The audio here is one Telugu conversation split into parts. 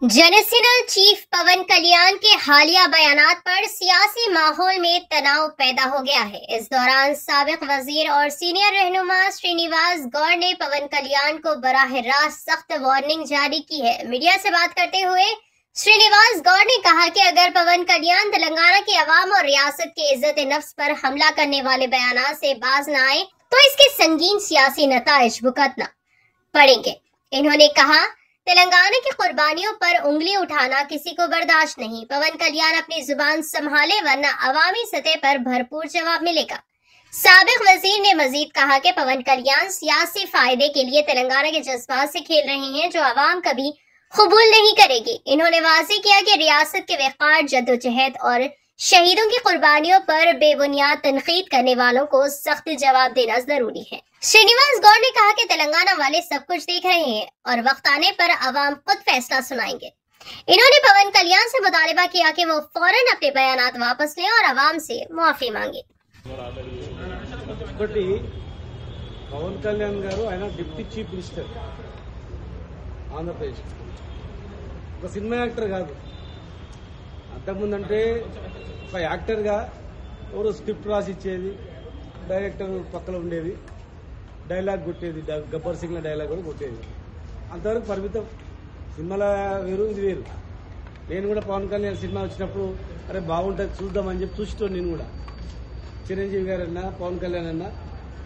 जनसेना चीफ पवन कल्याण के हालिया बयानात पर सियासी माहौल में तनाव पैदा हो गया है। इस दौरान साबिक वजीर और सीनियर रहनुमा श्रीनिवास गौड़ ने पवन कल्याण को बराह रास्त सख्त वार्निंग जारी की है। मीडिया से बात करते हुए श्रीनिवास गौड़ ने कहा कि अगर पवन कल्याण तेलंगाना के अवाम और रियासत के इज्जत नफ्स पर हमला करने वाले बयानात से बाज न आए तो इसके संगीन सियासी नताइज भुगतना पड़ेंगे। इन्होंने कहा, तेलंगाना की कुर्बानियों पर उंगली उठाना किसी को बर्दाश्त नहीं। पवन कल्याण अपनी जुबान संभाले वरना अवामी सतह पर भरपूर जवाब मिलेगा। साबिक वजीर ने मजीद कहा कि पवन कल्याण सियासी फायदे के लिए तेलंगाना के जज्बात से खेल रहे हैं जो अवाम कभी कबूल नहीं करेगी। इन्होंने वाज़ेह किया कि रियासत के वक़ार, जद्दोजहद और शहीदों की कुर्बानियों पर बेबुनियाद तनकीद करने वालों को सख्त जवाब देना जरूरी है। श्रीनिवास गौड़ ने कहा कि तेलंगाना वाले सब कुछ देख रहे हैं और वक्त आने पर अवाम खुद फैसला सुनाएंगे। इन्होंने पवन कल्याण से मुतालबा किया कि वो फौरन अपने बयानात वापस लें और अवाम से मुआफी मांगे। पवन कल्याण गारू ఆయన డిప్యూటీ చీఫ్ మినిస్టర్ ఆంధ్రప్రదేశ్ ఒక సినిమా యాక్టర్ కాదు. అంతకుముందంటే ఒక యాక్టర్గా ఎవరు స్క్రిప్ట్ రాసి ఇచ్చేది, డైరెక్టర్ పక్కన ఉండేది, డైలాగ్ కొట్టేది, గబ్బర్ సింగ్ డైలాగ్ కూడా కొట్టేది. అంతవరకు పరిమితం. సినిమాల వేరు, ఇది వేరు. నేను కూడా పవన్ కళ్యాణ్ సినిమా వచ్చినప్పుడు అరే బాగుంటుంది చూద్దామని చెప్పి చూస్తాను. నేను కూడా చిరంజీవి గారన్నా పవన్ కళ్యాణ్ అన్నా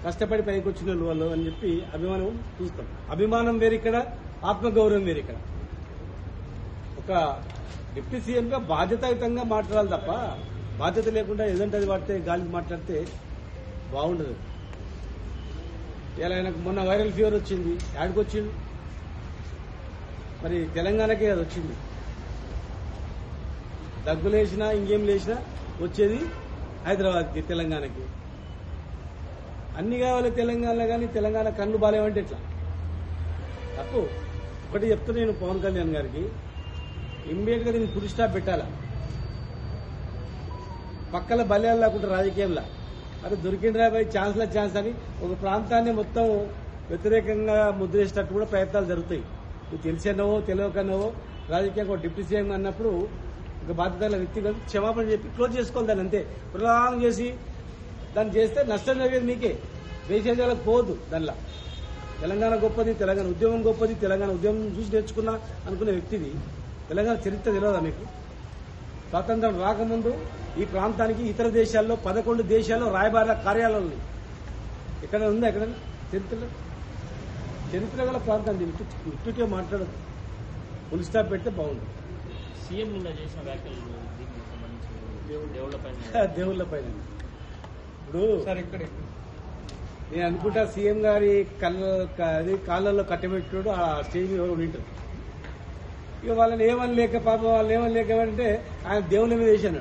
కష్టపడి పైకి వచ్చిన వాళ్ళు అని చెప్పి అభిమానం చూస్తాం. అభిమానం వేరు ఇక్కడ, ఆత్మగౌరవం వేరు ఇక్కడ. ఒక డిప్యూటీ సీఎంగా బాధ్యతాయుతంగా మాట్లాడాలి తప్ప బాధ్యత లేకుండా ఏదంటే అది పడితే గాలికి మాట్లాడితే బాగుండదు. ఇలా ఆయనకు మొన్న వైరల్ ఫీవర్ వచ్చింది, యాడికి వచ్చింది? మరి తెలంగాణకే అది వచ్చింది. దగ్గులేసినా ఇంకేం లేచినా వచ్చేది హైదరాబాద్కి, తెలంగాణకి. అన్ని కావాలి తెలంగాణలో, కానీ తెలంగాణ కన్ను బాలేమంటే ఎట్లా? తప్పు. ఒకటి చెప్తున్నా నేను పవన్ కళ్యాణ్ గారికి, ఇమ్మీడియట్ గా దీన్ని ఫుల్ స్టాప్ పెట్టాలా. పక్కల బల్యాలు లేకుండా రాజకీయంలో మరి దొరికిండ్రా పోయి ఛాన్స్ అని ఒక ప్రాంతాన్ని మొత్తం వ్యతిరేకంగా ముద్రేసేటట్టు కూడా ప్రయత్నాలు జరుగుతాయి. నువ్వు తెలిసినవో తెలియకనవో రాజకీయంగా డిప్యూటీ సీఎం అన్నప్పుడు ఒక బాధ్యత వ్యక్తిగత క్షమాపణ చెప్పి క్లోజ్ చేసుకోవాలి. దాన్ని అంతే ప్రలాంగ్ చేసి దాన్ని చేస్తే నష్టం జరిగేది మీకే, దేశాలకు పోదు. దానిలో తెలంగాణ గొప్పది, తెలంగాణ ఉద్యమం గొప్పది, తెలంగాణ ఉద్యమం చూసి నేర్చుకున్నా అనుకునే వ్యక్తిది. తెలంగాణ చరిత్ర తెలియదా మీకు? స్వాతంత్రం రాకముందు ఈ ప్రాంతానికి ఇతర దేశాల్లో 11 దేశాల్లో రాయబార కార్యాలయాలు ఉన్నాయి. ఎక్కడ ఉందా? ఎక్కడ చరిత్ర గల ప్రాంతాన్ని ఇట్టుగా మాట్లాడదు. ఫుల్ స్టాప్ పెడితే బాగుంటుంది. సీఎం నిన్న చేసిన వ్యాఖ్యలు దేవుళ్ల పైన ఇప్పుడు నేను అనుకుంటా సీఎం గారి కాళ్ళల్లో కట్టబెట్టాడు ఆ స్టేజ్ మీద ఎవరు వింటారు. ఇక వాళ్ళని ఏమని లేక పాపం వాళ్ళని ఏమని లేకపోతే ఆయన దేవుళ్ళ మీద వేసాడు.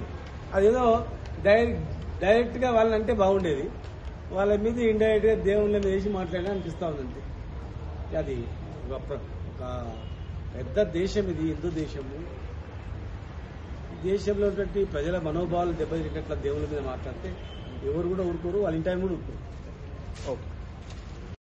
అదేదో డైరెక్ట్ గా వాళ్ళని అంటే బాగుండేది, వాళ్ళ మీద ఇండైరెక్ట్ గా దేవుళ్ళ మీద వేసి మాట్లాడినా అనిపిస్తా ఉందంటే. అది ఒక పెద్ద దేశం, ఇది హిందూ దేశము. దేశంలో ఉన్నటువంటి ప్రజల మనోభావాలు దెబ్బతిన్నట్ల దేవుళ్ళ మీద మాట్లాడితే ఎవరు కూడా ఊరుకోరు, వాళ్ళ ఇంటి కూడా ఊరుకోరు. ఓకే.